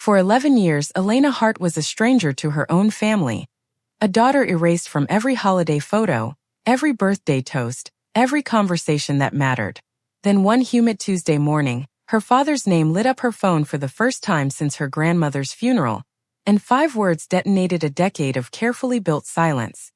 For 11 years, Elena Hart was a stranger to her own family. A daughter erased from every holiday photo, every birthday toast, every conversation that mattered. Then one humid Tuesday morning, her father's name lit up her phone for the first time since her grandmother's funeral, and 5 words detonated a decade of carefully built silence.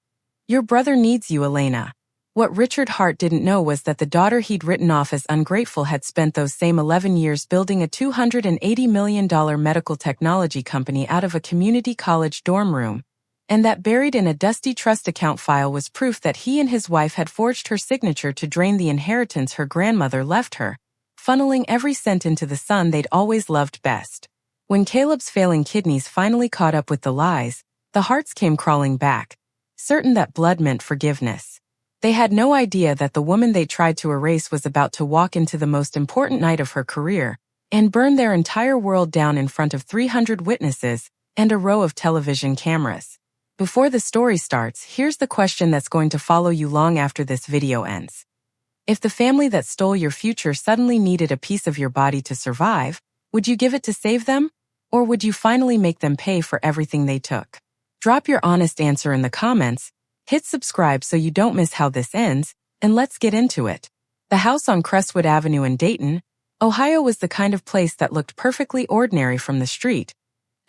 "Your brother needs you, Elena." What Richard Hart didn't know was that the daughter he'd written off as ungrateful had spent those same 11 years building a $280 million medical technology company out of a community college dorm room. And that buried in a dusty trust account file was proof that he and his wife had forged her signature to drain the inheritance her grandmother left her, funneling every cent into the son they'd always loved best. When Caleb's failing kidneys finally caught up with the lies, the Harts came crawling back, certain that blood meant forgiveness. They had no idea that the woman they tried to erase was about to walk into the most important night of her career and burn their entire world down in front of 300 witnesses and a row of television cameras. Before the story starts, here's the question that's going to follow you long after this video ends. If the family that stole your future suddenly needed a piece of your body to survive, would you give it to save them? Or would you finally make them pay for everything they took? Drop your honest answer in the comments. Hit subscribe so you don't miss how this ends, and let's get into it. The house on Crestwood Avenue in Dayton, Ohio was the kind of place that looked perfectly ordinary from the street.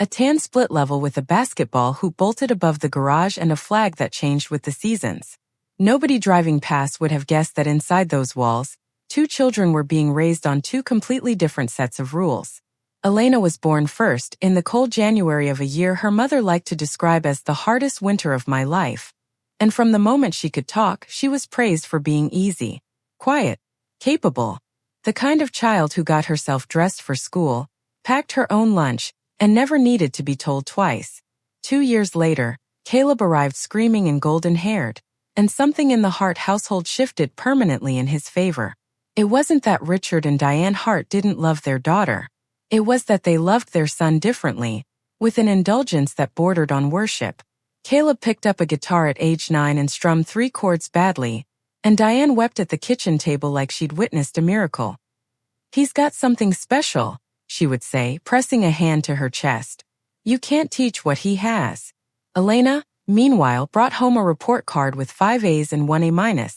A tan split level with a basketball hoop bolted above the garage and a flag that changed with the seasons. Nobody driving past would have guessed that inside those walls, 2 children were being raised on 2 completely different sets of rules. Elena was born first, in the cold January of a year her mother liked to describe as the hardest winter of my life. And from the moment she could talk, she was praised for being easy, quiet, capable. The kind of child who got herself dressed for school, packed her own lunch, and never needed to be told twice. 2 years later, Caleb arrived screaming and golden-haired, and something in the Hart household shifted permanently in his favor. It wasn't that Richard and Diane Hart didn't love their daughter. It was that they loved their son differently, with an indulgence that bordered on worship. Caleb picked up a guitar at age 9 and strummed 3 chords badly, and Diane wept at the kitchen table like she'd witnessed a miracle. "He's got something special," she would say, pressing a hand to her chest. "You can't teach what he has." Elena, meanwhile, brought home a report card with 5 A's and 1 A-,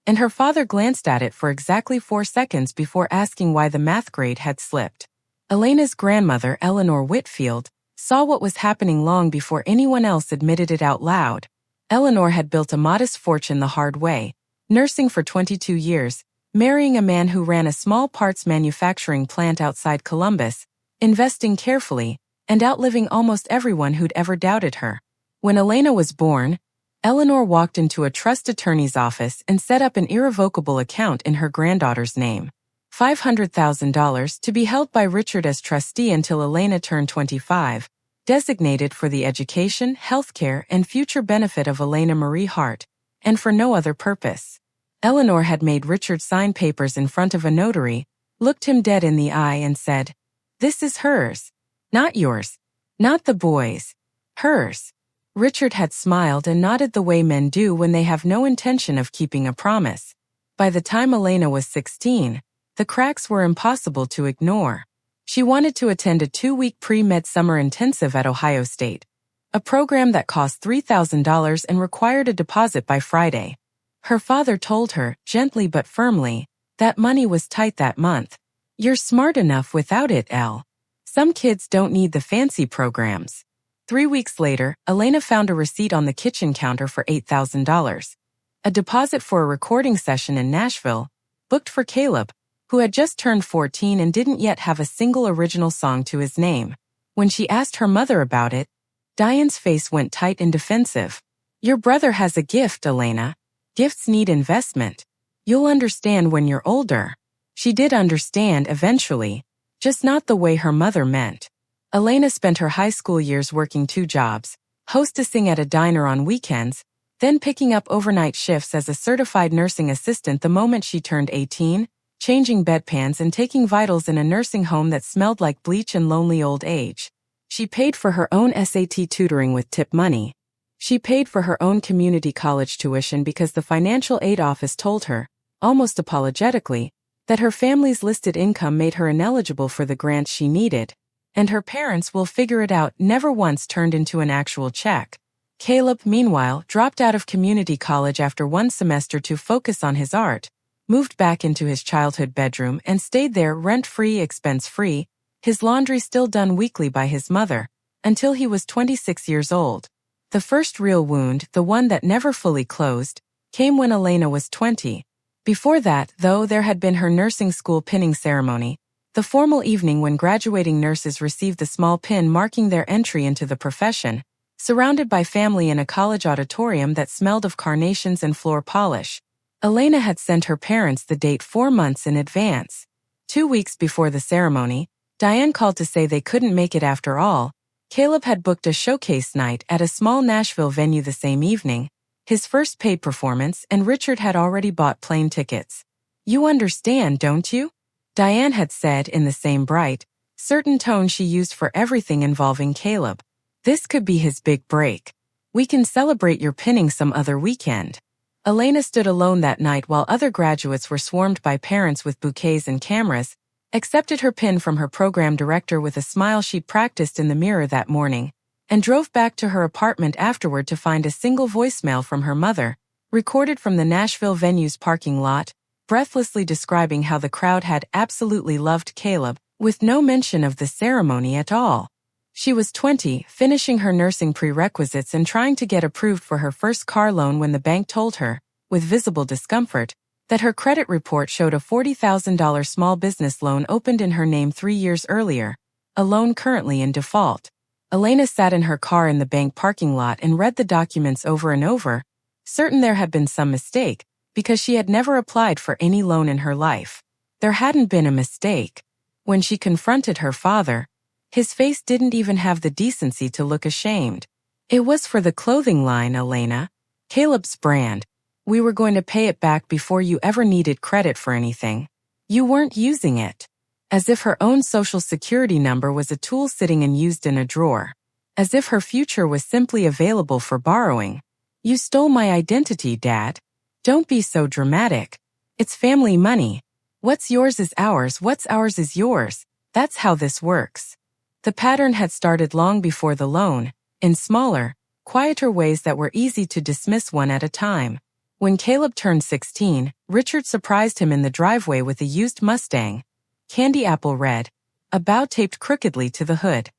and her father glanced at it for exactly 4 seconds before asking why the math grade had slipped. Elena's grandmother, Eleanor Whitfield, saw what was happening long before anyone else admitted it out loud. Eleanor had built a modest fortune the hard way, nursing for 22 years, marrying a man who ran a small parts manufacturing plant outside Columbus, investing carefully, and outliving almost everyone who'd ever doubted her. When Elena was born, Eleanor walked into a trust attorney's office and set up an irrevocable account in her granddaughter's name. $500,000 to be held by Richard as trustee until Elena turned 25, designated for the education, healthcare, and future benefit of Elena Marie Hart, and for no other purpose. Eleanor had made Richard sign papers in front of a notary, looked him dead in the eye and said, "This is hers. Not yours. Not the boys. Hers." Richard had smiled and nodded the way men do when they have no intention of keeping a promise. By the time Elena was 16, the cracks were impossible to ignore. She wanted to attend a 2-week pre-med summer intensive at Ohio State, a program that cost $3,000 and required a deposit by Friday. Her father told her, gently but firmly, that money was tight that month. "You're smart enough without it, Elle. Some kids don't need the fancy programs." 3 weeks later, Elena found a receipt on the kitchen counter for $8,000. A deposit for a recording session in Nashville, booked for Caleb, who had just turned 14 and didn't yet have a single original song to his name. When she asked her mother about it, Diane's face went tight and defensive. "Your brother has a gift, Elena. Gifts need investment. You'll understand when you're older." She did understand eventually, just not the way her mother meant. Elena spent her high school years working 2 jobs, hostessing at a diner on weekends, then picking up overnight shifts as a certified nursing assistant the moment she turned 18, changing bedpans and taking vitals in a nursing home that smelled like bleach and lonely old age. She paid for her own SAT tutoring with tip money. She paid for her own community college tuition because the financial aid office told her, almost apologetically, that her family's listed income made her ineligible for the grants she needed. and her parents will figure it out never once turned into an actual check. Caleb, meanwhile, dropped out of community college after one semester to focus on his art, moved back into his childhood bedroom and stayed there rent-free, expense-free, his laundry still done weekly by his mother, until he was 26 years old. The first real wound, the one that never fully closed, came when Elena was 20. Before that, though, there had been her nursing school pinning ceremony, the formal evening when graduating nurses received the small pin marking their entry into the profession, surrounded by family in a college auditorium that smelled of carnations and floor polish. Elena had sent her parents the date 4 months in advance. 2 weeks before the ceremony, Diane called to say they couldn't make it after all. Caleb had booked a showcase night at a small Nashville venue the same evening, his first paid performance, and Richard had already bought plane tickets. "You understand, don't you?" Diane had said in the same bright, certain tone she used for everything involving Caleb. "This could be his big break. We can celebrate your pinning some other weekend." Elena stood alone that night while other graduates were swarmed by parents with bouquets and cameras, accepted her pin from her program director with a smile she'd practiced in the mirror that morning, and drove back to her apartment afterward to find a single voicemail from her mother, recorded from the Nashville venue's parking lot, breathlessly describing how the crowd had absolutely loved Caleb, with no mention of the ceremony at all. She was 20, finishing her nursing prerequisites and trying to get approved for her first car loan when the bank told her, with visible discomfort, that her credit report showed a $40,000 small business loan opened in her name 3 years earlier, a loan currently in default. Elena sat in her car in the bank parking lot and read the documents over and over, certain there had been some mistake, because she had never applied for any loan in her life. There hadn't been a mistake. When she confronted her father, his face didn't even have the decency to look ashamed. "It was for the clothing line, Elena. Caleb's brand. We were going to pay it back before you ever needed credit for anything. You weren't using it." As if her own social security number was a tool sitting unused in a drawer. As if her future was simply available for borrowing. "You stole my identity, Dad. Don't be so dramatic. It's family money. What's yours is ours, what's ours is yours. That's how this works." The pattern had started long before the loan, in smaller, quieter ways that were easy to dismiss one at a time. When Caleb turned 16, Richard surprised him in the driveway with a used Mustang, candy apple red, a bow taped crookedly to the hood.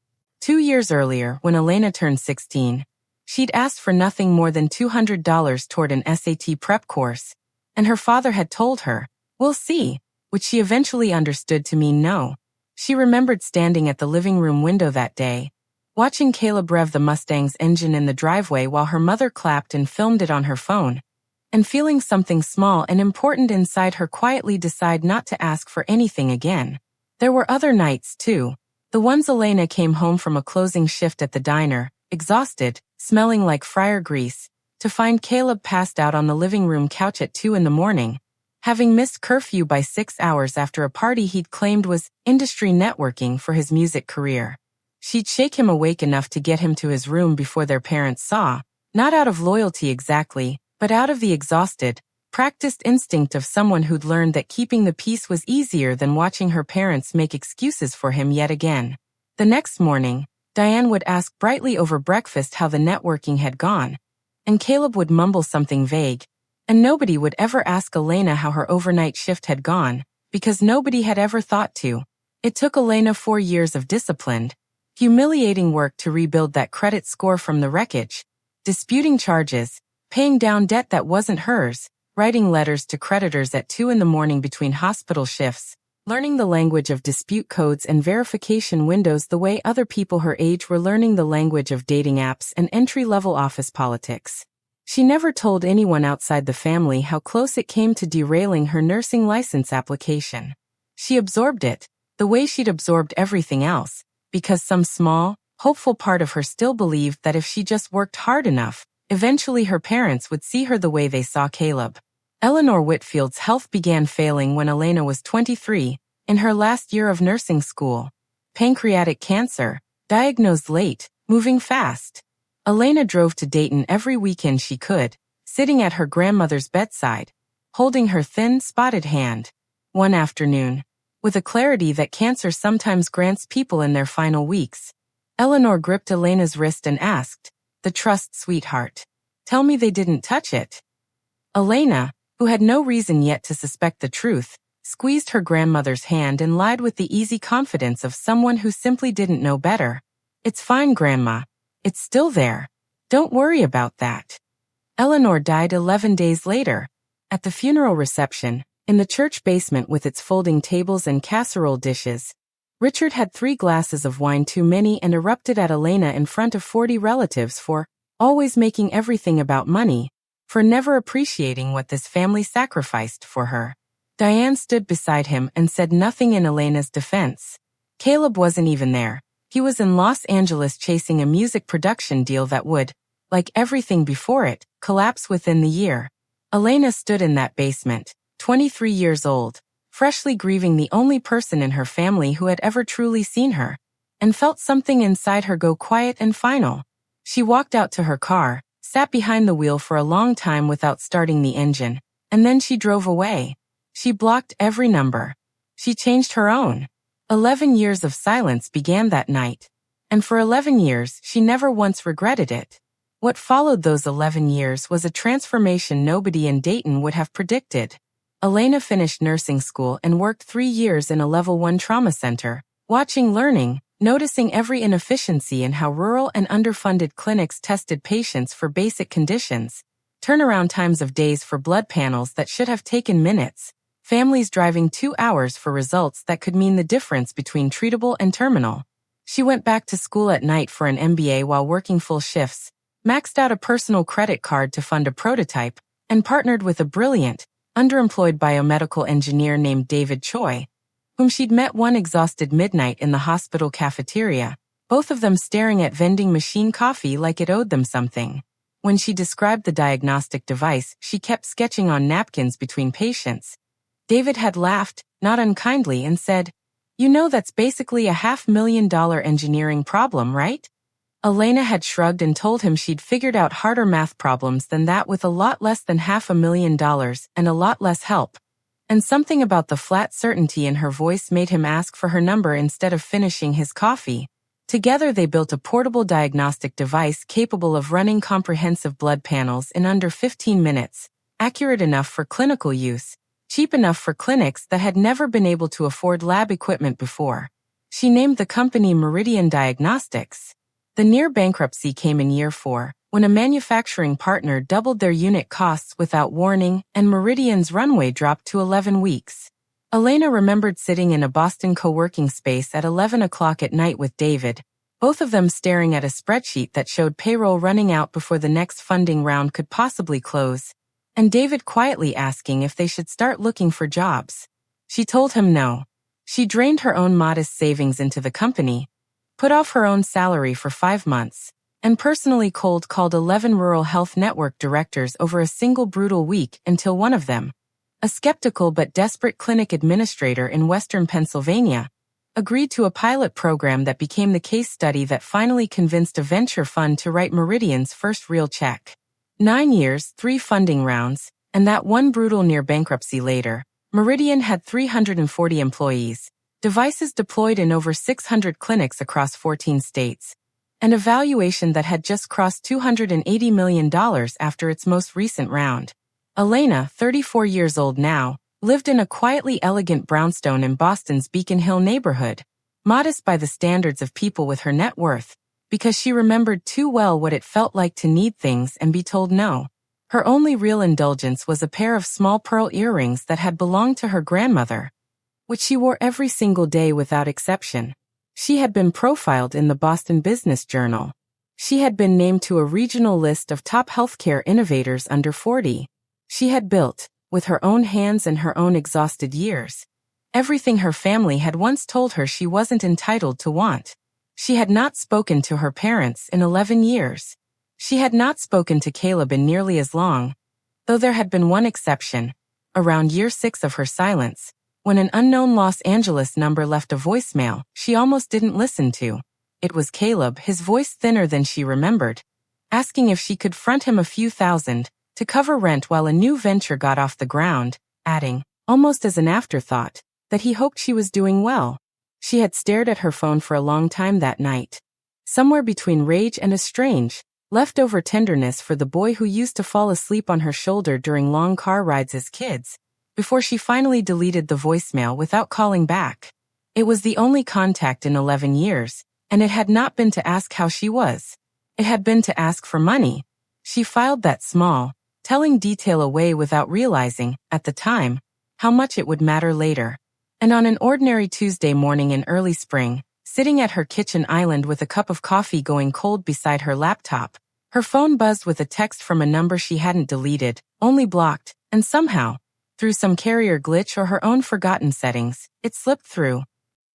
2 years earlier, when Elena turned 16, she'd asked for nothing more than $200 toward an SAT prep course, and her father had told her, "We'll see," which she eventually understood to mean no. She remembered standing at the living room window that day, watching Caleb rev the Mustang's engine in the driveway while her mother clapped and filmed it on her phone, and feeling something small and important inside her quietly decide not to ask for anything again. There were other nights, too. The ones Elena came home from a closing shift at the diner, exhausted, smelling like fryer grease, to find Caleb passed out on the living room couch at 2 in the morning, having missed curfew by 6 hours after a party he'd claimed was industry networking for his music career. She'd shake him awake enough to get him to his room before their parents saw, not out of loyalty exactly, but out of the exhausted, practiced instinct of someone who'd learned that keeping the peace was easier than watching her parents make excuses for him yet again. The next morning, Diane would ask brightly over breakfast how the networking had gone, and Caleb would mumble something vague, and nobody would ever ask Elena how her overnight shift had gone, because nobody had ever thought to. It took Elena 4 years of disciplined, humiliating work to rebuild that credit score from the wreckage, disputing charges, paying down debt that wasn't hers, writing letters to creditors at 2 in the morning between hospital shifts, learning the language of dispute codes and verification windows the way other people her age were learning the language of dating apps and entry-level office politics. She never told anyone outside the family how close it came to derailing her nursing license application. She absorbed it, the way she'd absorbed everything else, because some small, hopeful part of her still believed that if she just worked hard enough, eventually her parents would see her the way they saw Caleb. Eleanor Whitfield's health began failing when Elena was 23, in her last year of nursing school. Pancreatic cancer, diagnosed late, moving fast. Elena drove to Dayton every weekend she could, sitting at her grandmother's bedside, holding her thin, spotted hand. One afternoon, with a clarity that cancer sometimes grants people in their final weeks. Eleanor gripped Elena's wrist and asked, "The trust, sweetheart. Tell me they didn't touch it." Elena, who had no reason yet to suspect the truth, squeezed her grandmother's hand and lied with the easy confidence of someone who simply didn't know better. "It's fine, Grandma. It's still there. Don't worry about that." Eleanor died 11 days later. At the funeral reception, in the church basement with its folding tables and casserole dishes, Richard had 3 glasses of wine too many and erupted at Elena in front of 40 relatives for always making everything about money, for never appreciating what this family sacrificed for her. Diane stood beside him and said nothing in Elena's defense. Caleb wasn't even there. He was in Los Angeles chasing a music production deal that would, like everything before it, collapse within the year. Elena stood in that basement, 23 years old, freshly grieving the only person in her family who had ever truly seen her, and felt something inside her go quiet and final. She walked out to her car, sat behind the wheel for a long time without starting the engine, and then she drove away. She blocked every number. She changed her own. 11 years of silence began that night, and for 11 years she never once regretted it. What followed those 11 years was a transformation nobody in Dayton would have predicted. Elena finished nursing school and worked 3 years in a level 1 trauma center, watching, learning, noticing every inefficiency in how rural and underfunded clinics tested patients for basic conditions, turnaround times of days for blood panels that should have taken minutes, families driving 2 hours for results that could mean the difference between treatable and terminal. She went back to school at night for an MBA while working full shifts, maxed out a personal credit card to fund a prototype, and partnered with a brilliant, underemployed biomedical engineer named David Choi, whom she'd met one exhausted midnight in the hospital cafeteria, both of them staring at vending machine coffee like it owed them something. When she described the diagnostic device she kept sketching on napkins between patients, David had laughed, not unkindly, and said, "You know that's basically a $500,000 engineering problem, right?" Elena had shrugged and told him she'd figured out harder math problems than that with a lot less than $500,000 and a lot less help. And something about the flat certainty in her voice made him ask for her number instead of finishing his coffee. Together they built a portable diagnostic device capable of running comprehensive blood panels in under 15 minutes, accurate enough for clinical use, cheap enough for clinics that had never been able to afford lab equipment before. She named the company Meridian Diagnostics. The near bankruptcy came in year 4, when a manufacturing partner doubled their unit costs without warning and Meridian's runway dropped to 11 weeks. Elena remembered sitting in a Boston co-working space at 11 o'clock at night with David, both of them staring at a spreadsheet that showed payroll running out before the next funding round could possibly close, and David quietly asking if they should start looking for jobs. She told him no. She drained her own modest savings into the company, put off her own salary for 5 months, and personally cold called 11 rural health network directors over a single brutal week until one of them, a skeptical but desperate clinic administrator in western Pennsylvania, agreed to a pilot program that became the case study that finally convinced a venture fund to write Meridian's first real check. 9 years, 3 funding rounds, and that one brutal near bankruptcy later, Meridian had 340 employees, devices deployed in over 600 clinics across 14 states, and a valuation that had just crossed $280 million after its most recent round. Elena, 34 years old now, lived in a quietly elegant brownstone in Boston's Beacon Hill neighborhood, modest by the standards of people with her net worth, because she remembered too well what it felt like to need things and be told no. Her only real indulgence was a pair of small pearl earrings that had belonged to her grandmother, which she wore every single day without exception. She had been profiled in the Boston Business Journal. She had been named to a regional list of top healthcare innovators under 40. She had built, with her own hands and her own exhausted years, everything her family had once told her she wasn't entitled to want. She had not spoken to her parents in 11 years. She had not spoken to Caleb in nearly as long, though there had been one exception, around year 6 of her silence, when an unknown Los Angeles number left a voicemail she almost didn't listen to. It was Caleb, his voice thinner than she remembered, asking if she could front him a few thousand to cover rent while a new venture got off the ground, adding, almost as an afterthought, that he hoped she was doing well. She had stared at her phone for a long time that night. Somewhere between rage and a strange, leftover tenderness for the boy who used to fall asleep on her shoulder during long car rides as kids, before she finally deleted the voicemail without calling back. It was the only contact in 11 years, and it had not been to ask how she was. It had been to ask for money. She filed that small, telling detail away without realizing, at the time, how much it would matter later. And on an ordinary Tuesday morning in early spring, sitting at her kitchen island with a cup of coffee going cold beside her laptop, her phone buzzed with a text from a number she hadn't deleted, only blocked, and somehow, through some carrier glitch or her own forgotten settings, it slipped through.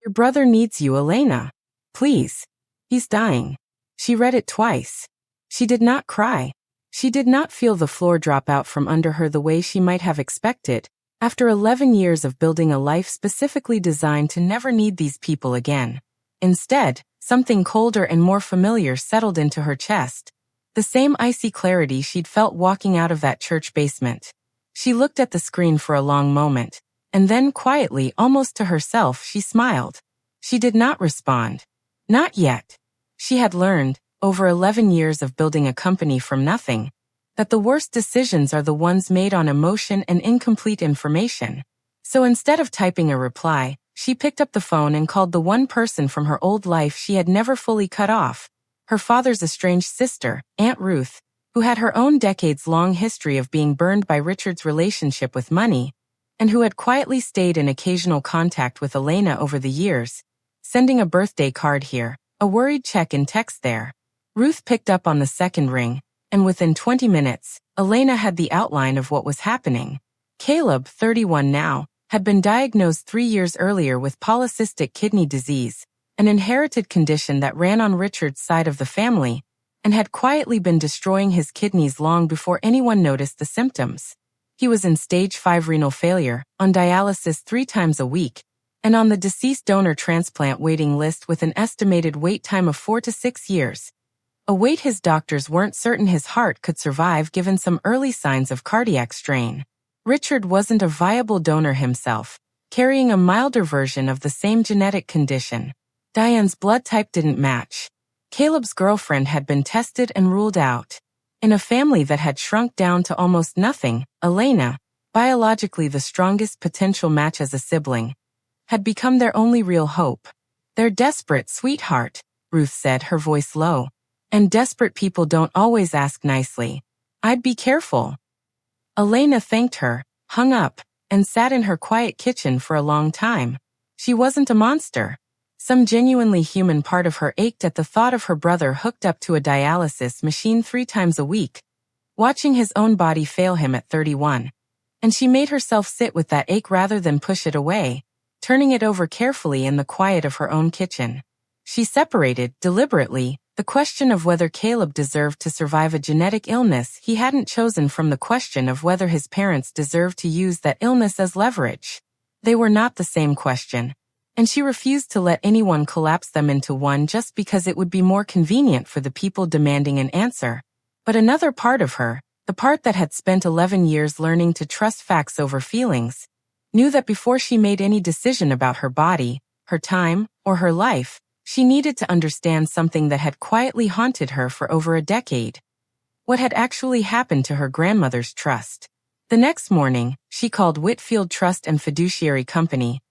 "Your brother needs you, Elena. Please. He's dying." She read it twice. She did not cry. She did not feel the floor drop out from under her the way she might have expected, after 11 years of building a life specifically designed to never need these people again. Instead, something colder and more familiar settled into her chest. The same icy clarity she'd felt walking out of that church basement. She looked at the screen for a long moment, and then quietly, almost to herself, she smiled. She did not respond. Not yet. She had learned, over 11 years of building a company from nothing, that the worst decisions are the ones made on emotion and incomplete information. So instead of typing a reply, she picked up the phone and called the one person from her old life she had never fully cut off, her father's estranged sister, Aunt Ruth, who had her own decades-long history of being burned by Richard's relationship with money, and who had quietly stayed in occasional contact with Elena over the years, sending a birthday card here, a worried check in text there. Ruth picked up on the second ring, and within 20 minutes, Elena had the outline of what was happening. Caleb, 31 now, had been diagnosed 3 years earlier with polycystic kidney disease, an inherited condition that ran on Richard's side of the family, and had quietly been destroying his kidneys long before anyone noticed the symptoms. He was in stage 5 renal failure, on dialysis 3 times a week, and on the deceased donor transplant waiting list with an estimated wait time of 4 to 6 years. A wait his doctors weren't certain his heart could survive given some early signs of cardiac strain. Richard wasn't a viable donor himself, carrying a milder version of the same genetic condition. Diane's blood type didn't match. Caleb's girlfriend had been tested and ruled out. In a family that had shrunk down to almost nothing, Elena, biologically the strongest potential match as a sibling, had become their only real hope. "They're desperate, sweetheart," Ruth said, her voice low. "And desperate people don't always ask nicely. I'd be careful." Elena thanked her, hung up, and sat in her quiet kitchen for a long time. She wasn't a monster. Some genuinely human part of her ached at the thought of her brother hooked up to a dialysis machine 3 times a week, watching his own body fail him at 31. And she made herself sit with that ache rather than push it away, turning it over carefully in the quiet of her own kitchen. She separated, deliberately, the question of whether Caleb deserved to survive a genetic illness he hadn't chosen from the question of whether his parents deserved to use that illness as leverage. They were not the same question, and she refused to let anyone collapse them into one just because it would be more convenient for the people demanding an answer. But another part of her, the part that had spent 11 years learning to trust facts over feelings, knew that before she made any decision about her body, her time, or her life, she needed to understand something that had quietly haunted her for over a decade. What had actually happened to her grandmother's trust? The next morning, she called Whitfield Trust and Fiduciary Company,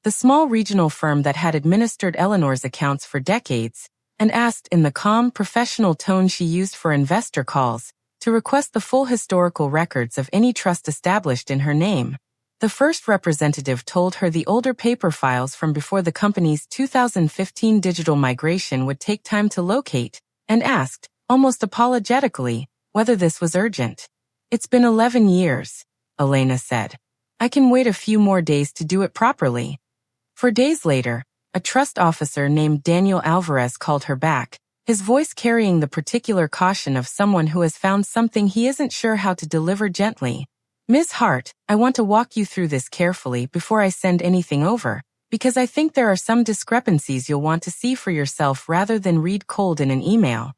the small regional firm that had administered Eleanor's accounts for decades, and asked in the calm, professional tone she used for investor calls, to request the full historical records of any trust established in her name. The first representative told her the older paper files from before the company's 2015 digital migration would take time to locate, and asked, almost apologetically, whether this was urgent. "It's been 11 years, Elena said. "I can wait a few more days to do it properly." 4 days later, a trust officer named Daniel Alvarez called her back, his voice carrying the particular caution of someone who has found something he isn't sure how to deliver gently. "Ms. Hart, I want to walk you through this carefully before I send anything over, because I think there are some discrepancies you'll want to see for yourself rather than read cold in an email."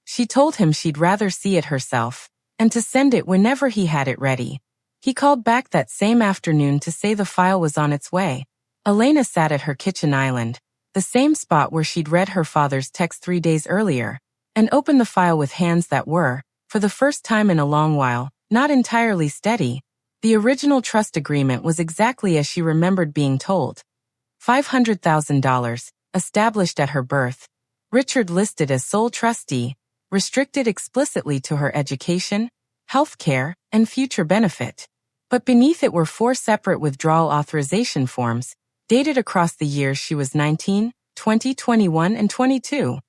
She told him she'd rather see it herself, and to send it whenever he had it ready. He called back that same afternoon to say the file was on its way, Elena sat at her kitchen island, the same spot where she'd read her father's text 3 days earlier, and opened the file with hands that were, for the first time in a long while, not entirely steady. The original trust agreement was exactly as she remembered being told. $500,000, established at her birth. Richard listed as sole trustee, restricted explicitly to her education, health care, and future benefit. But beneath it were 4 separate withdrawal authorization forms, dated across the years she was 19, 20, 21, and 22.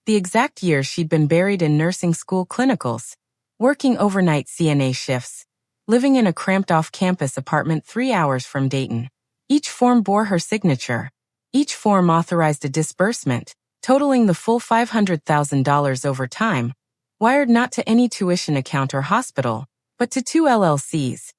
The exact years she'd been buried in nursing school clinicals, working overnight CNA shifts, living in a cramped off-campus apartment 3 hours from Dayton. Each form bore her signature. Each form authorized a disbursement, totaling the full $500,000 over time, wired not to any tuition account or hospital, but to 2 LLCs.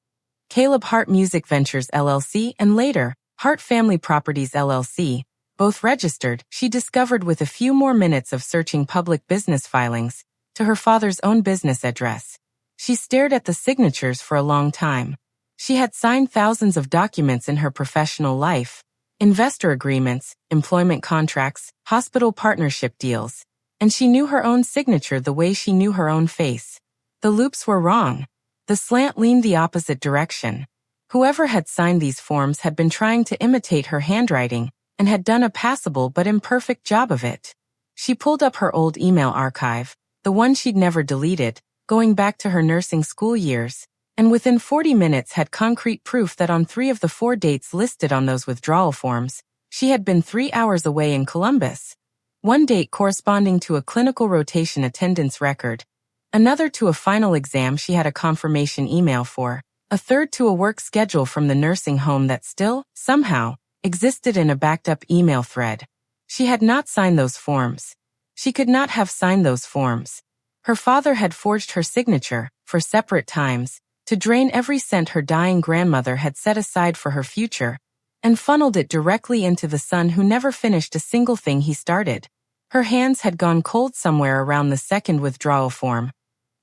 Caleb Hart Music Ventures LLC and later, Hart Family Properties LLC, both registered, she discovered with a few more minutes of searching public business filings, to her father's own business address. She stared at the signatures for a long time. She had signed thousands of documents in her professional life, investor agreements, employment contracts, hospital partnership deals, and she knew her own signature the way she knew her own face. The loops were wrong. The slant leaned the opposite direction. Whoever had signed these forms had been trying to imitate her handwriting and had done a passable but imperfect job of it. She pulled up her old email archive, the one she'd never deleted, going back to her nursing school years, and within 40 minutes had concrete proof that on 3 of the 4 dates listed on those withdrawal forms, she had been 3 hours away in Columbus. One date corresponding to a clinical rotation attendance record, another to a final exam she had a confirmation email for, a third to a work schedule from the nursing home that still, somehow, existed in a backed-up email thread. She had not signed those forms. She could not have signed those forms. Her father had forged her signature, for separate times, to drain every cent her dying grandmother had set aside for her future, and funneled it directly into the son who never finished a single thing he started. Her hands had gone cold somewhere around the second withdrawal form,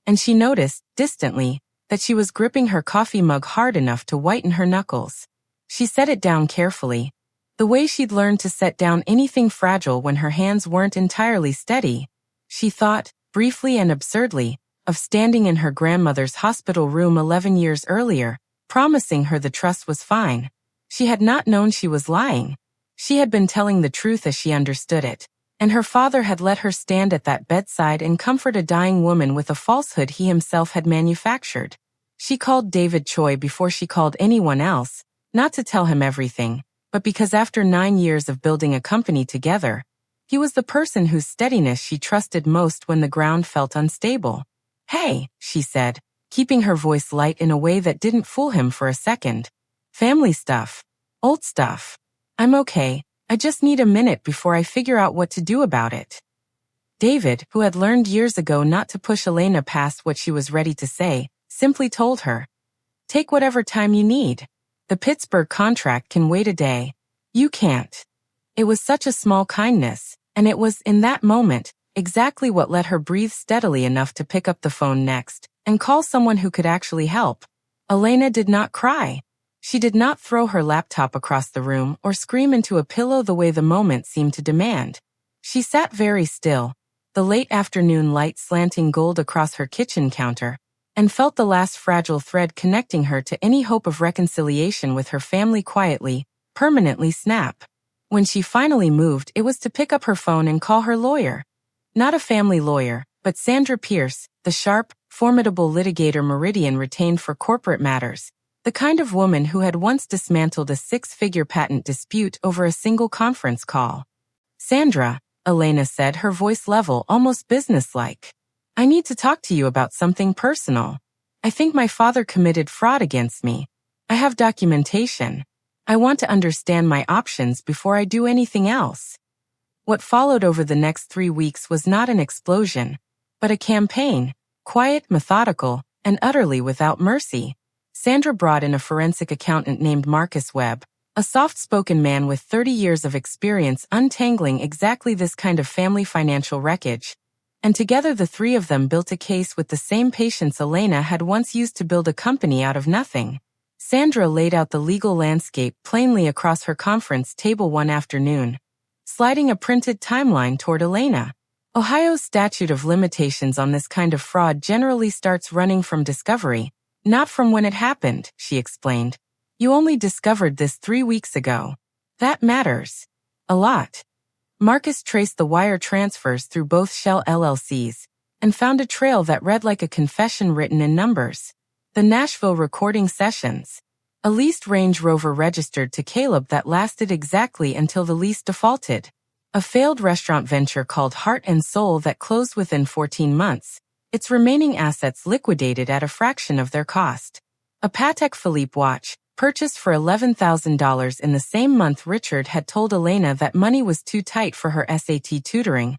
and she noticed, distantly, that she was gripping her coffee mug hard enough to whiten her knuckles. She set it down carefully, the way she'd learned to set down anything fragile when her hands weren't entirely steady. She thought, briefly and absurdly, of standing in her grandmother's hospital room 11 years earlier, promising her the trust was fine. She had not known she was lying. She had been telling the truth as she understood it, and her father had let her stand at that bedside and comfort a dying woman with a falsehood he himself had manufactured. She called David Choi before she called anyone else, not to tell him everything, but because after 9 years of building a company together, he was the person whose steadiness she trusted most when the ground felt unstable. "Hey," she said, keeping her voice light in a way that didn't fool him for a second. "Family stuff. Old stuff. I'm okay. I just need a minute before I figure out what to do about it." David, who had learned years ago not to push Elena past what she was ready to say, simply told her, "Take whatever time you need. The Pittsburgh contract can wait a day. You can't." It was such a small kindness, and it was, in that moment, exactly what let her breathe steadily enough to pick up the phone next and call someone who could actually help. Elena did not cry. She did not throw her laptop across the room or scream into a pillow the way the moment seemed to demand. She sat very still, the late afternoon light slanting gold across her kitchen counter, and felt the last fragile thread connecting her to any hope of reconciliation with her family quietly, permanently snap. When she finally moved, it was to pick up her phone and call her lawyer. Not a family lawyer, but Sandra Pierce, the sharp, formidable litigator Meridian retained for corporate matters, the kind of woman who had once dismantled a 6-figure patent dispute over a single conference call. "Sandra," Elena said, her voice level, almost businesslike. "I need to talk to you about something personal. I think my father committed fraud against me. I have documentation. I want to understand my options before I do anything else." What followed over the next 3 weeks was not an explosion, but a campaign, quiet, methodical, and utterly without mercy. Sandra brought in a forensic accountant named Marcus Webb, a soft-spoken man with 30 years of experience untangling exactly this kind of family financial wreckage, and together the 3 of them built a case with the same patience Elena had once used to build a company out of nothing. Sandra laid out the legal landscape plainly across her conference table one afternoon, sliding a printed timeline toward Elena. Ohio's statute of limitations on this kind of fraud generally starts running from discovery, not from when it happened, she explained. You only discovered this 3 weeks ago. That matters. A lot. Marcus traced the wire transfers through both shell LLCs and found a trail that read like a confession written in numbers. The Nashville recording sessions. A leased Range Rover registered to Caleb that lasted exactly until the lease defaulted. A failed restaurant venture called Heart and Soul that closed within 14 months, its remaining assets liquidated at a fraction of their cost. A Patek Philippe watch, purchased for $11,000 in the same month Richard had told Elena that money was too tight for her SAT tutoring.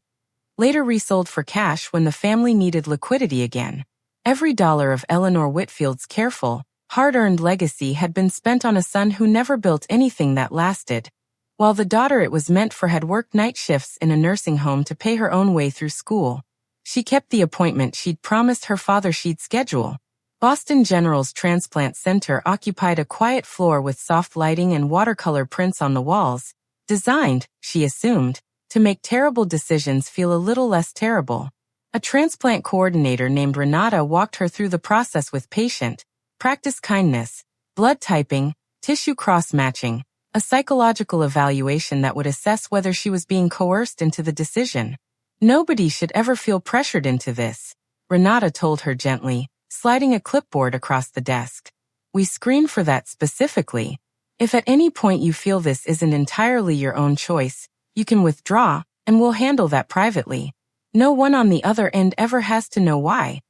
Later resold for cash when the family needed liquidity again. Every dollar of Eleanor Whitfield's careful, hard-earned legacy had been spent on a son who never built anything that lasted, while the daughter it was meant for had worked night shifts in a nursing home to pay her own way through school. She kept the appointment she'd promised her father she'd schedule. Boston General's Transplant Center occupied a quiet floor with soft lighting and watercolor prints on the walls, designed, she assumed, to make terrible decisions feel a little less terrible. A transplant coordinator named Renata walked her through the process with patient, practice kindness, blood typing, tissue cross-matching, a psychological evaluation that would assess whether she was being coerced into the decision. Nobody should ever feel pressured into this, Renata told her gently, sliding a clipboard across the desk. We screen for that specifically. If at any point you feel this isn't entirely your own choice, you can withdraw, and we'll handle that privately. No one on the other end ever has to know why.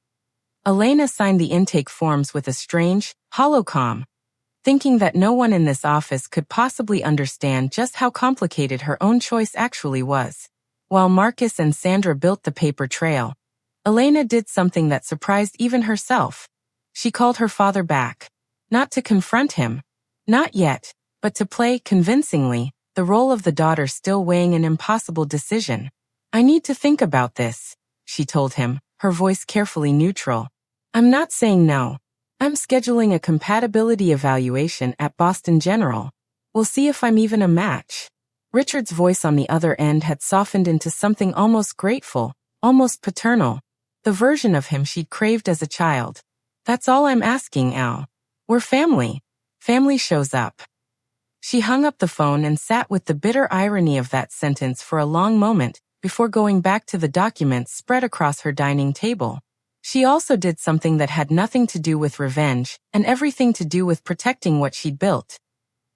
Elena signed the intake forms with a strange, hollow calm, thinking that no one in this office could possibly understand just how complicated her own choice actually was. While Marcus and Sandra built the paper trail, Elena did something that surprised even herself. She called her father back. Not to confront him. Not yet, but to play, convincingly, the role of the daughter still weighing an impossible decision. I need to think about this, she told him, her voice carefully neutral. I'm not saying no. I'm scheduling a compatibility evaluation at Boston General. We'll see if I'm even a match. Richard's voice on the other end had softened into something almost grateful, almost paternal. The version of him she'd craved as a child. That's all I'm asking, Al. We're family. Family shows up. She hung up the phone and sat with the bitter irony of that sentence for a long moment before going back to the documents spread across her dining table. She also did something that had nothing to do with revenge and everything to do with protecting what she'd built.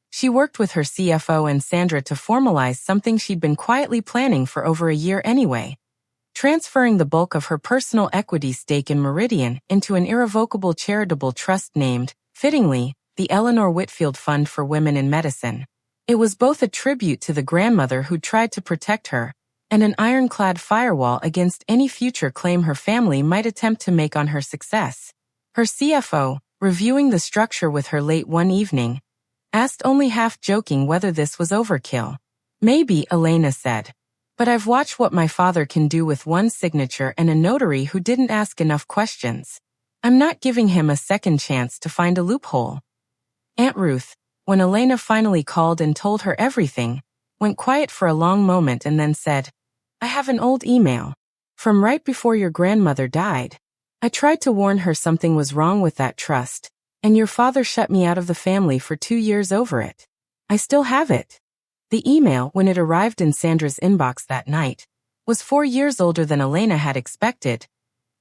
She worked with her CFO and Sandra to formalize something she'd been quietly planning for over a year anyway. Transferring the bulk of her personal equity stake in Meridian into an irrevocable charitable trust named, fittingly, the Eleanor Whitfield Fund for Women in Medicine. It was both a tribute to the grandmother who tried to protect her and an ironclad firewall against any future claim her family might attempt to make on her success. Her CFO, reviewing the structure with her late one evening, asked only half joking whether this was overkill. Maybe, Elena said. But I've watched what my father can do with one signature and a notary who didn't ask enough questions. I'm not giving him a second chance to find a loophole. Aunt Ruth, when Elena finally called and told her everything, went quiet for a long moment and then said, I have an old email. From right before your grandmother died. I tried to warn her something was wrong with that trust, and your father shut me out of the family for 2 years over it. I still have it. The email, when it arrived in Sandra's inbox that night, was 4 years older than Elena had expected.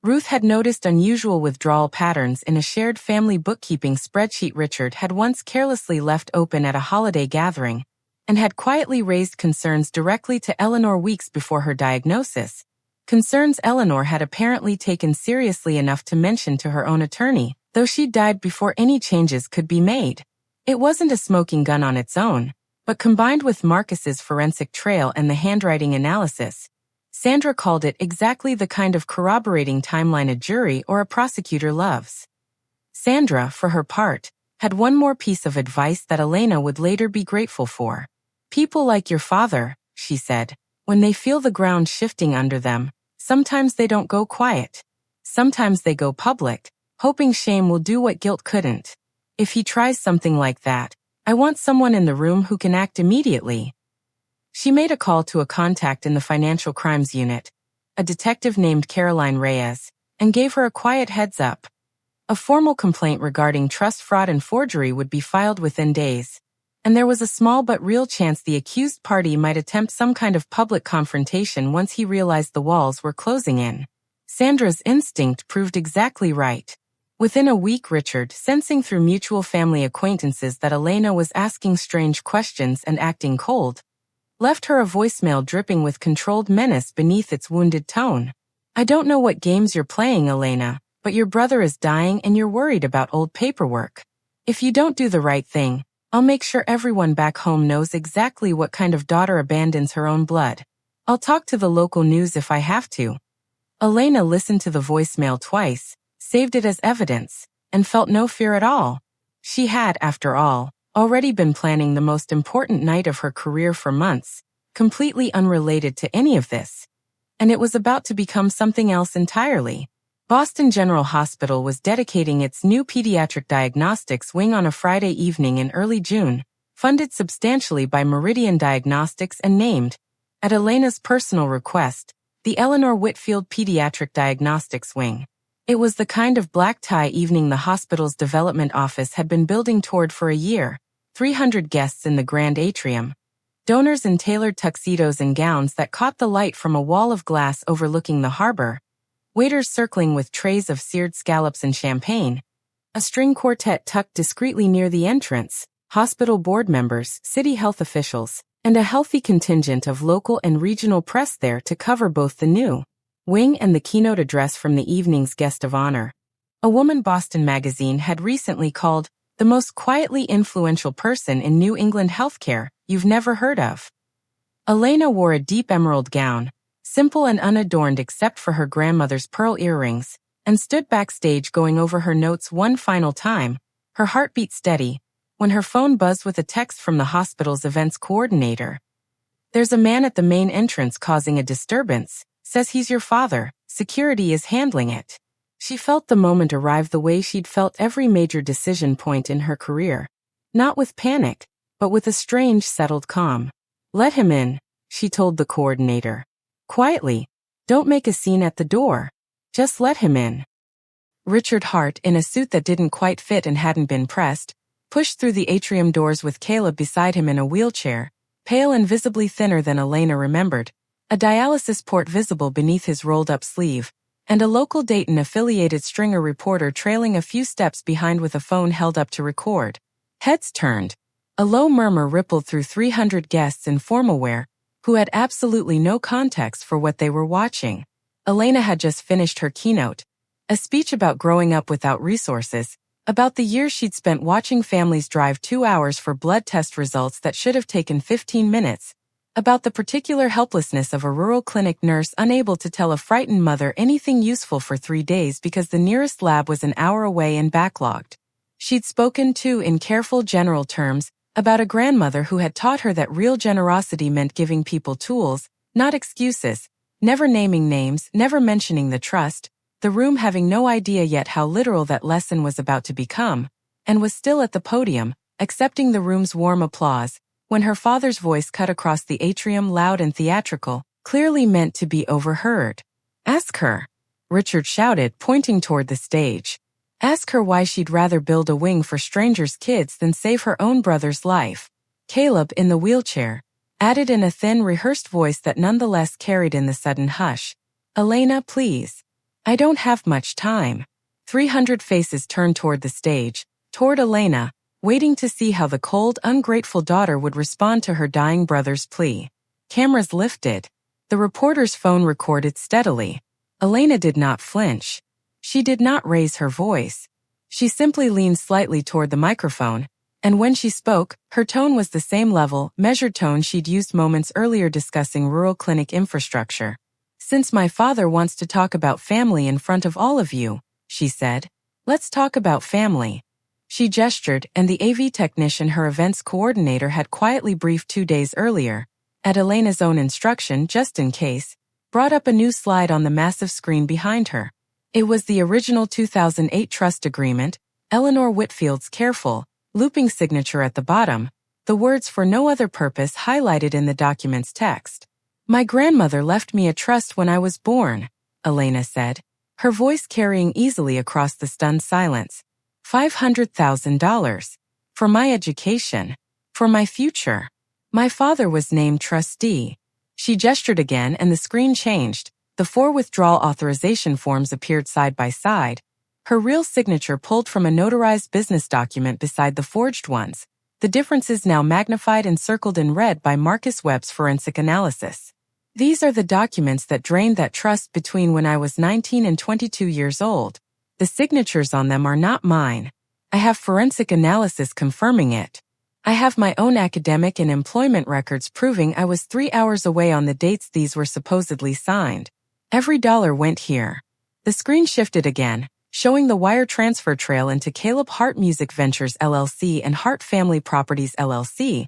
Ruth had noticed unusual withdrawal patterns in a shared family bookkeeping spreadsheet Richard had once carelessly left open at a holiday gathering, and had quietly raised concerns directly to Eleanor weeks before her diagnosis, concerns Eleanor had apparently taken seriously enough to mention to her own attorney, though she died before any changes could be made. It wasn't a smoking gun on its own, but combined with Marcus's forensic trail and the handwriting analysis, Sandra called it exactly the kind of corroborating timeline a jury or a prosecutor loves. Sandra, for her part, had one more piece of advice that Elena would later be grateful for. People like your father, she said, when they feel the ground shifting under them, sometimes they don't go quiet. Sometimes they go public, hoping shame will do what guilt couldn't. If he tries something like that, I want someone in the room who can act immediately. She made a call to a contact in the Financial Crimes Unit, a detective named Caroline Reyes, and gave her a quiet heads up. A formal complaint regarding trust fraud and forgery would be filed within days, and there was a small but real chance the accused party might attempt some kind of public confrontation once he realized the walls were closing in. Sandra's instinct proved exactly right. Within a week, Richard, sensing through mutual family acquaintances that Elena was asking strange questions and acting cold, left her a voicemail dripping with controlled menace beneath its wounded tone. I don't know what games you're playing, Elena, but your brother is dying and you're worried about old paperwork. If you don't do the right thing, I'll make sure everyone back home knows exactly what kind of daughter abandons her own blood. I'll talk to the local news if I have to. Elena listened to the voicemail twice, saved it as evidence, and felt no fear at all. She had, after all, already been planning the most important night of her career for months, completely unrelated to any of this. And it was about to become something else entirely. Boston General Hospital was dedicating its new pediatric diagnostics wing on a Friday evening in early June, funded substantially by Meridian Diagnostics and named, at Elena's personal request, the Eleanor Whitfield Pediatric Diagnostics Wing. It was the kind of black-tie evening the hospital's development office had been building toward for a year. 300 guests in the grand atrium. Donors in tailored tuxedos and gowns that caught the light from a wall of glass overlooking the harbor. Waiters circling with trays of seared scallops and champagne. A string quartet tucked discreetly near the entrance. Hospital board members, city health officials, and a healthy contingent of local and regional press there to cover both the new wing and the keynote address from the evening's guest of honor. A Woman Boston magazine had recently called the most quietly influential person in New England healthcare you've never heard of. Elena wore a deep emerald gown, simple and unadorned except for her grandmother's pearl earrings, and stood backstage going over her notes one final time, her heartbeat steady, when her phone buzzed with a text from the hospital's events coordinator. There's a man at the main entrance causing a disturbance, says he's your father, security is handling it. She felt the moment arrive the way she'd felt every major decision point in her career. Not with panic, but with a strange settled calm. Let him in, she told the coordinator. Quietly. Don't make a scene at the door. Just let him in. Richard Hart, in a suit that didn't quite fit and hadn't been pressed, pushed through the atrium doors with Caleb beside him in a wheelchair, pale and visibly thinner than Elena remembered, a dialysis port visible beneath his rolled-up sleeve, and a local Dayton-affiliated Stringer reporter trailing a few steps behind with a phone held up to record. Heads turned. A low murmur rippled through 300 guests in formal wear, who had absolutely no context for what they were watching. Elena had just finished her keynote, a speech about growing up without resources, about the years she'd spent watching families drive 2 hours for blood test results that should have taken 15 minutes, about the particular helplessness of a rural clinic nurse unable to tell a frightened mother anything useful for 3 days because the nearest lab was an hour away and backlogged. She'd spoken, too, in careful general terms, about a grandmother who had taught her that real generosity meant giving people tools, not excuses, never naming names, never mentioning the trust, the room having no idea yet how literal that lesson was about to become, and was still at the podium, accepting the room's warm applause, when her father's voice cut across the atrium loud and theatrical, clearly meant to be overheard. Ask her, Richard shouted, pointing toward the stage. Ask her why she'd rather build a wing for strangers' kids than save her own brother's life. Caleb, in the wheelchair, added in a thin, rehearsed voice that nonetheless carried in the sudden hush. Elena, please. I don't have much time. 300 faces turned toward the stage, toward Elena, waiting to see how the cold, ungrateful daughter would respond to her dying brother's plea. Cameras lifted. The reporter's phone recorded steadily. Elena did not flinch. She did not raise her voice. She simply leaned slightly toward the microphone, and when she spoke, her tone was the same level, measured tone she'd used moments earlier discussing rural clinic infrastructure. Since my father wants to talk about family in front of all of you, she said, let's talk about family. She gestured, and the AV technician her events coordinator had quietly briefed 2 days earlier, at Elena's own instruction just in case, brought up a new slide on the massive screen behind her. It was the original 2008 trust agreement, Eleanor Whitfield's careful, looping signature at the bottom, the words "for no other purpose" highlighted in the document's text. "My grandmother left me a trust when I was born," Elena said, her voice carrying easily across the stunned silence. $500,000. For my education. For my future. My father was named trustee. She gestured again and the screen changed. The 4 withdrawal authorization forms appeared side by side. Her real signature pulled from a notarized business document beside the forged ones. The differences now magnified and circled in red by Marcus Webb's forensic analysis. "These are the documents that drained that trust between when I was 19 and 22 years old. The signatures on them are not mine. I have forensic analysis confirming it. I have my own academic and employment records proving I was 3 hours away on the dates these were supposedly signed. Every dollar went here." The screen shifted again, showing the wire transfer trail into Caleb Hart Music Ventures LLC and Hart Family Properties LLC,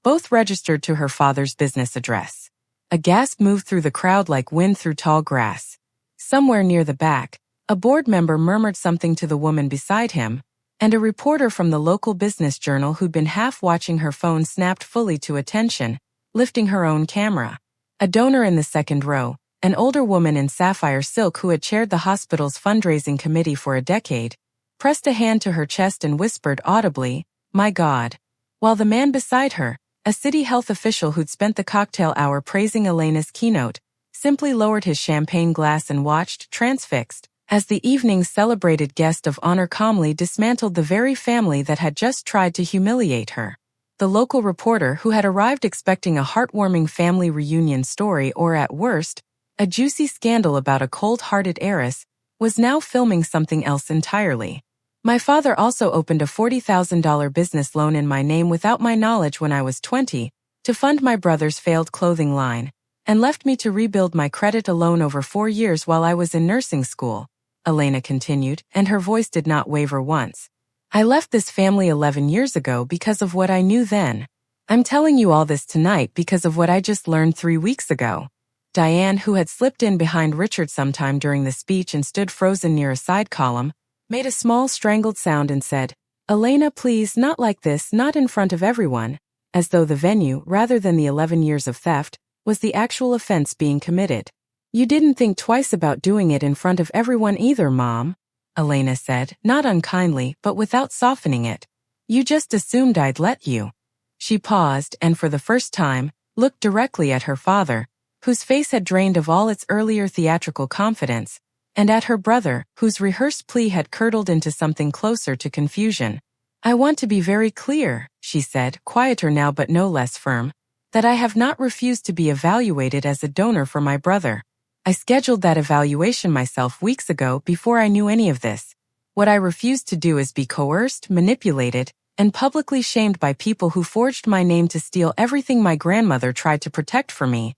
both registered to her father's business address. A gasp moved through the crowd like wind through tall grass. Somewhere near the back, a board member murmured something to the woman beside him, and a reporter from the local business journal who'd been half watching her phone snapped fully to attention, lifting her own camera. A donor in the second row, an older woman in sapphire silk who had chaired the hospital's fundraising committee for a decade, pressed a hand to her chest and whispered audibly, "My God." While the man beside her, a city health official who'd spent the cocktail hour praising Elena's keynote, simply lowered his champagne glass and watched, transfixed, as the evening's celebrated guest of honor calmly dismantled the very family that had just tried to humiliate her. The local reporter, who had arrived expecting a heartwarming family reunion story or, at worst, a juicy scandal about a cold-hearted heiress, was now filming something else entirely. "My father also opened a $40,000 business loan in my name without my knowledge when I was 20, to fund my brother's failed clothing line, and left me to rebuild my credit alone over 4 years while I was in nursing school," Elena continued, and her voice did not waver once. "I left this family 11 years ago because of what I knew then. I'm telling you all this tonight because of what I just learned 3 weeks ago." Diane, who had slipped in behind Richard sometime during the speech and stood frozen near a side column, made a small strangled sound and said, "Elena, please, not like this, not in front of everyone," as though the venue, rather than the 11 years of theft, was the actual offense being committed. "You didn't think twice about doing it in front of everyone either, Mom," Elena said, not unkindly but without softening it. "You just assumed I'd let you." She paused and, for the first time, looked directly at her father, whose face had drained of all its earlier theatrical confidence, and at her brother, whose rehearsed plea had curdled into something closer to confusion. "I want to be very clear," she said, quieter now but no less firm, "that I have not refused to be evaluated as a donor for my brother. I scheduled that evaluation myself weeks ago before I knew any of this. What I refuse to do is be coerced, manipulated, and publicly shamed by people who forged my name to steal everything my grandmother tried to protect for me,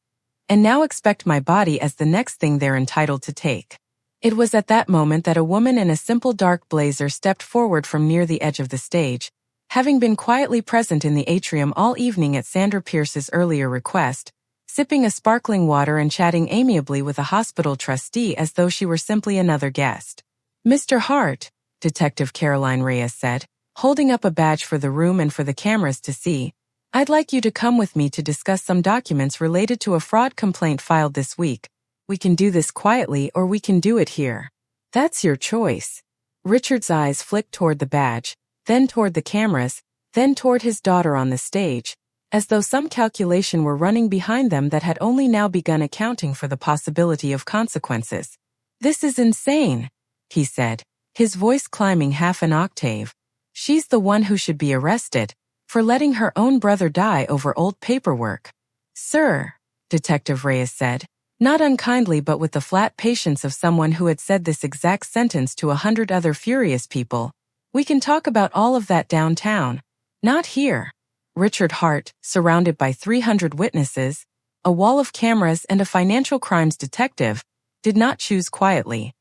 and now expect my body as the next thing they're entitled to take." It was at that moment that a woman in a simple dark blazer stepped forward from near the edge of the stage, having been quietly present in the atrium all evening at Sandra Pierce's earlier request, sipping a sparkling water and chatting amiably with a hospital trustee as though she were simply another guest. "Mr. Hart," Detective Caroline Reyes said, holding up a badge for the room and for the cameras to see, "I'd like you to come with me to discuss some documents related to a fraud complaint filed this week. We can do this quietly or we can do it here. That's your choice." Richard's eyes flicked toward the badge, then toward the cameras, then toward his daughter on the stage, as though some calculation were running behind them that had only now begun accounting for the possibility of consequences. "This is insane," he said, his voice climbing half an octave. "She's the one who should be arrested, for letting her own brother die over old paperwork." "Sir," Detective Reyes said, not unkindly but with the flat patience of someone who had said this exact sentence to 100 other furious people, "we can talk about all of that downtown. Not here." Richard Hart, surrounded by 300 witnesses, a wall of cameras and a financial crimes detective, did not choose quietly.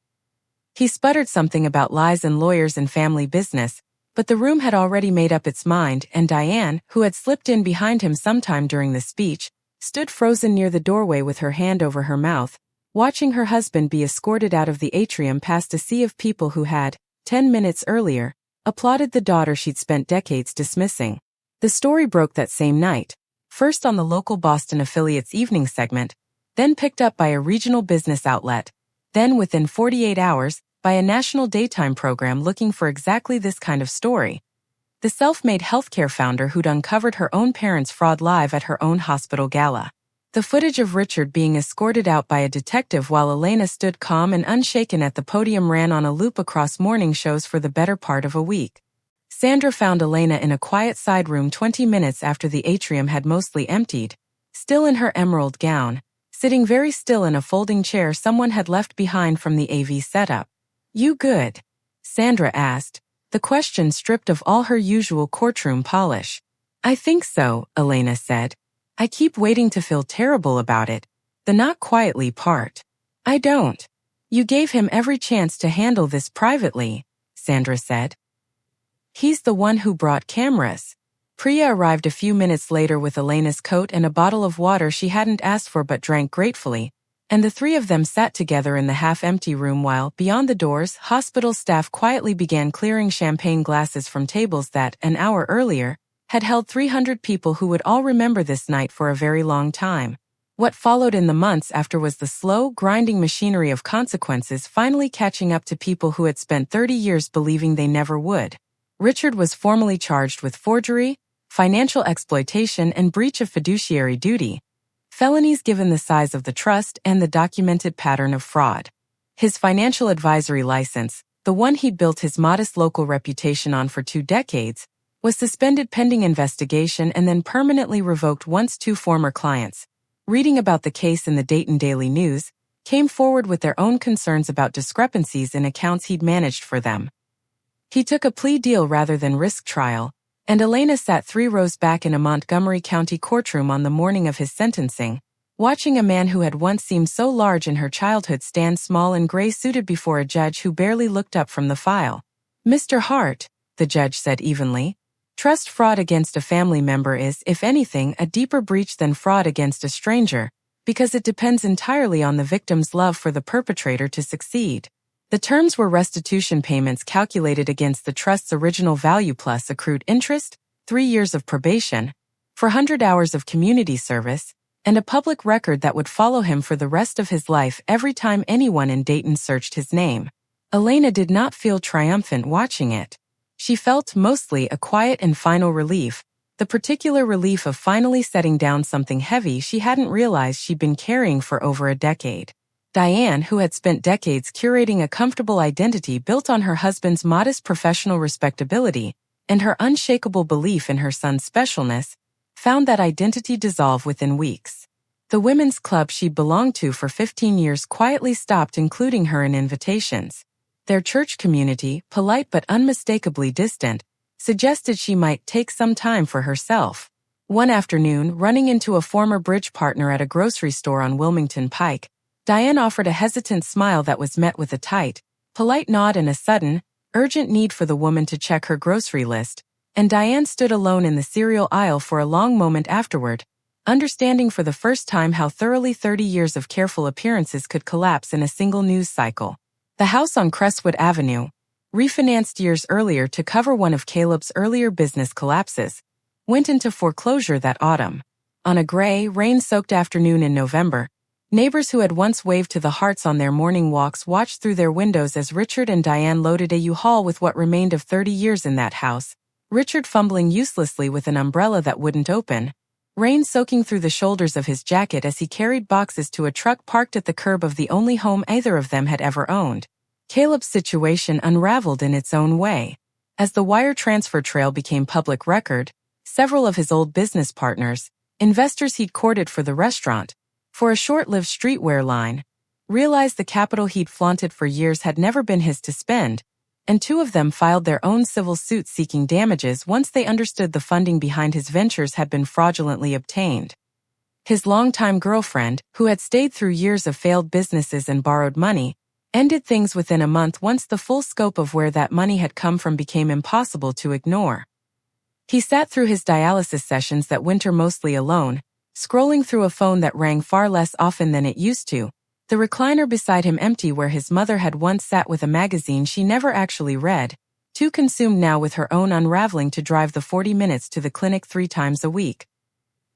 He sputtered something about lies and lawyers and family business, but the room had already made up its mind, and Diane, who had slipped in behind him sometime during the speech, stood frozen near the doorway with her hand over her mouth, watching her husband be escorted out of the atrium past a sea of people who had, 10 minutes earlier, applauded the daughter she'd spent decades dismissing. The story broke that same night, first on the local Boston affiliate's evening segment, then picked up by a regional business outlet, then within 48 hours, by a national daytime program looking for exactly this kind of story. The self-made healthcare founder who'd uncovered her own parents' fraud live at her own hospital gala. The footage of Richard being escorted out by a detective while Elena stood calm and unshaken at the podium ran on a loop across morning shows for the better part of a week. Sandra found Elena in a quiet side room 20 minutes after the atrium had mostly emptied, still in her emerald gown, sitting very still in a folding chair someone had left behind from the AV setup. "You good?" Sandra asked, the question stripped of all her usual courtroom polish. "I think so," Elena said. "I keep waiting to feel terrible about it. The not quietly part. I don't. You gave him every chance to handle this privately," Sandra said. "He's the one who brought cameras." Priya arrived a few minutes later with Elena's coat and a bottle of water she hadn't asked for but drank gratefully, and the three of them sat together in the half-empty room while, beyond the doors, hospital staff quietly began clearing champagne glasses from tables that, an hour earlier, had held 300 people who would all remember this night for a very long time. What followed in the months after was the slow, grinding machinery of consequences finally catching up to people who had spent 30 years believing they never would. Richard was formally charged with forgery, financial exploitation, and breach of fiduciary duty, felonies given the size of the trust and the documented pattern of fraud. His financial advisory license, the one he'd built his modest local reputation on for 2 decades, was suspended pending investigation and then permanently revoked once 2 former clients, reading about the case in the Dayton Daily News, came forward with their own concerns about discrepancies in accounts he'd managed for them. He took a plea deal rather than risk trial, and Elena sat 3 rows back in a Montgomery County courtroom on the morning of his sentencing, watching a man who had once seemed so large in her childhood stand small and gray-suited before a judge who barely looked up from the file. "Mr. Hart," the judge said evenly, "trust fraud against a family member is, if anything, a deeper breach than fraud against a stranger, because it depends entirely on the victim's love for the perpetrator to succeed." The terms were restitution payments calculated against the trust's original value plus accrued interest, 3 years of probation, 400 hours of community service, and a public record that would follow him for the rest of his life every time anyone in Dayton searched his name. Elena did not feel triumphant watching it. She felt mostly a quiet and final relief, the particular relief of finally setting down something heavy she hadn't realized she'd been carrying for over a decade. Diane, who had spent decades curating a comfortable identity built on her husband's modest professional respectability and her unshakable belief in her son's specialness, found that identity dissolve within weeks. The women's club she belonged to for 15 years quietly stopped including her in invitations. Their church community, polite but unmistakably distant, suggested she might take some time for herself. One afternoon, running into a former bridge partner at a grocery store on Wilmington Pike, Diane offered a hesitant smile that was met with a tight, polite nod and a sudden, urgent need for the woman to check her grocery list, and Diane stood alone in the cereal aisle for a long moment afterward, understanding for the first time how thoroughly 30 years of careful appearances could collapse in a single news cycle. The house on Crestwood Avenue, refinanced years earlier to cover one of Caleb's earlier business collapses, went into foreclosure that autumn. On a gray, rain-soaked afternoon in November, neighbors who had once waved to the Harts on their morning walks watched through their windows as Richard and Diane loaded a U-Haul with what remained of 30 years in that house, Richard fumbling uselessly with an umbrella that wouldn't open, rain soaking through the shoulders of his jacket as he carried boxes to a truck parked at the curb of the only home either of them had ever owned. Caleb's situation unraveled in its own way. As the wire transfer trail became public record, several of his old business partners, investors he'd courted for the restaurant, for a short-lived streetwear line, realized the capital he'd flaunted for years had never been his to spend, and 2 of them filed their own civil suits seeking damages once they understood the funding behind his ventures had been fraudulently obtained. His longtime girlfriend, who had stayed through years of failed businesses and borrowed money, ended things within a month once the full scope of where that money had come from became impossible to ignore. He sat through his dialysis sessions that winter mostly alone, scrolling through a phone that rang far less often than it used to, the recliner beside him empty where his mother had once sat with a magazine she never actually read, too consumed now with her own unraveling to drive the 40 minutes to the clinic 3 times a week.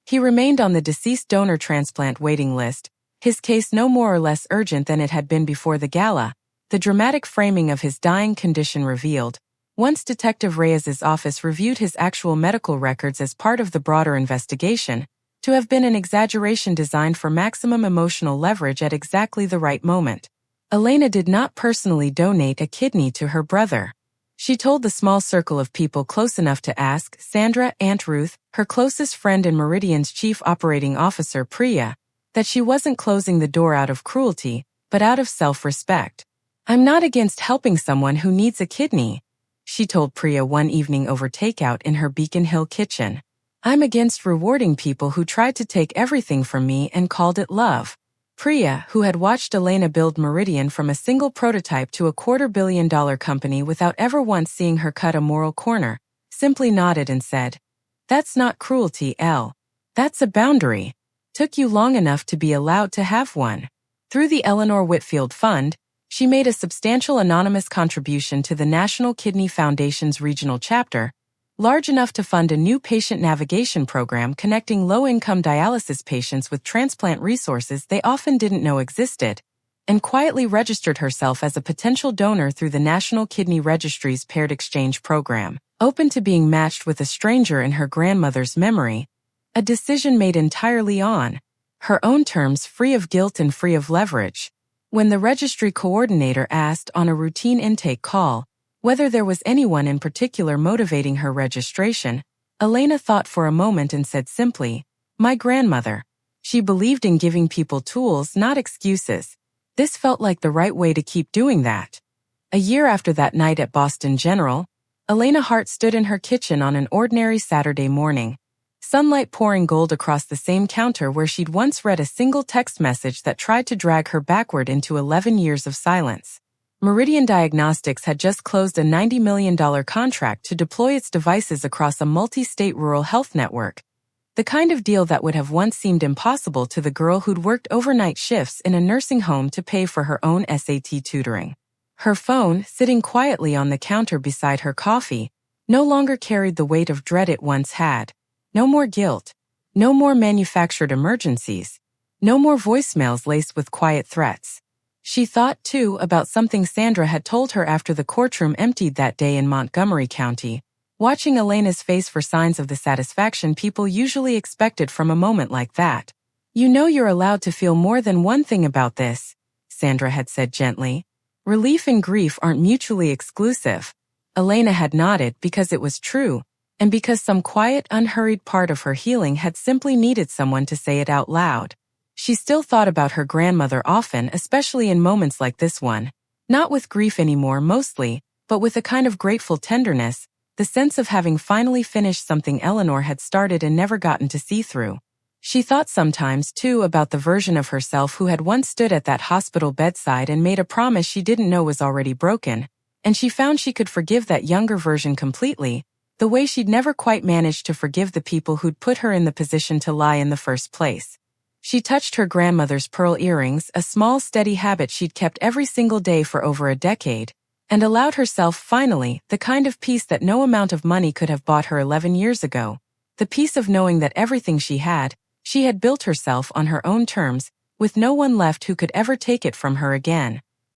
He remained on the deceased donor transplant waiting list, his case no more or less urgent than it had been before the gala, the dramatic framing of his dying condition revealed. Once Detective Reyes's office reviewed his actual medical records as part of the broader investigation, to have been an exaggeration designed for maximum emotional leverage at exactly the right moment. Elena did not personally donate a kidney to her brother. She told the small circle of people close enough to ask, Sandra, Aunt Ruth, her closest friend and Meridian's chief operating officer Priya, that she wasn't closing the door out of cruelty, but out of self-respect. "I'm not against helping someone who needs a kidney," she told Priya one evening over takeout in her Beacon Hill kitchen. "I'm against rewarding people who tried to take everything from me and called it love." Priya, who had watched Elena build Meridian from a single prototype to a $250 million company without ever once seeing her cut a moral corner, simply nodded and said, "That's not cruelty, Elle. That's a boundary. Took you long enough to be allowed to have one." Through the Eleanor Whitfield Fund, she made a substantial anonymous contribution to the National Kidney Foundation's regional chapter, large enough to fund a new patient navigation program connecting low-income dialysis patients with transplant resources they often didn't know existed, and quietly registered herself as a potential donor through the National Kidney Registry's Paired Exchange program, open to being matched with a stranger in her grandmother's memory, a decision made entirely on her own terms, free of guilt and free of leverage. When the registry coordinator asked on a routine intake call whether there was anyone in particular motivating her registration, Elena thought for a moment and said simply, "My grandmother." She believed in giving people tools, not excuses. This felt like the right way to keep doing that. A year after that night at Boston General, Elena Hart stood in her kitchen on an ordinary Saturday morning, sunlight pouring gold across the same counter where she'd once read a single text message that tried to drag her backward into 11 years of silence. Meridian Diagnostics had just closed a $90 million contract to deploy its devices across a multi-state rural health network, the kind of deal that would have once seemed impossible to the girl who'd worked overnight shifts in a nursing home to pay for her own SAT tutoring. Her phone, sitting quietly on the counter beside her coffee, no longer carried the weight of dread it once had. No more guilt. No more manufactured emergencies. No more voicemails laced with quiet threats. She thought, too, about something Sandra had told her after the courtroom emptied that day in Montgomery County, watching Elena's face for signs of the satisfaction people usually expected from a moment like that. "You know you're allowed to feel more than one thing about this," Sandra had said gently. "Relief and grief aren't mutually exclusive." Elena had nodded because it was true, and because some quiet, unhurried part of her healing had simply needed someone to say it out loud. She still thought about her grandmother often, especially in moments like this one. Not with grief anymore mostly, but with a kind of grateful tenderness, the sense of having finally finished something Eleanor had started and never gotten to see through. She thought sometimes, too, about the version of herself who had once stood at that hospital bedside and made a promise she didn't know was already broken, and she found she could forgive that younger version completely, the way she'd never quite managed to forgive the people who'd put her in the position to lie in the first place. She touched her grandmother's pearl earrings, a small steady habit she'd kept every single day for over a decade, and allowed herself finally the kind of peace that no amount of money could have bought her 11 years ago, the peace of knowing that everything she had built herself on her own terms, with no one left who could ever take it from her again.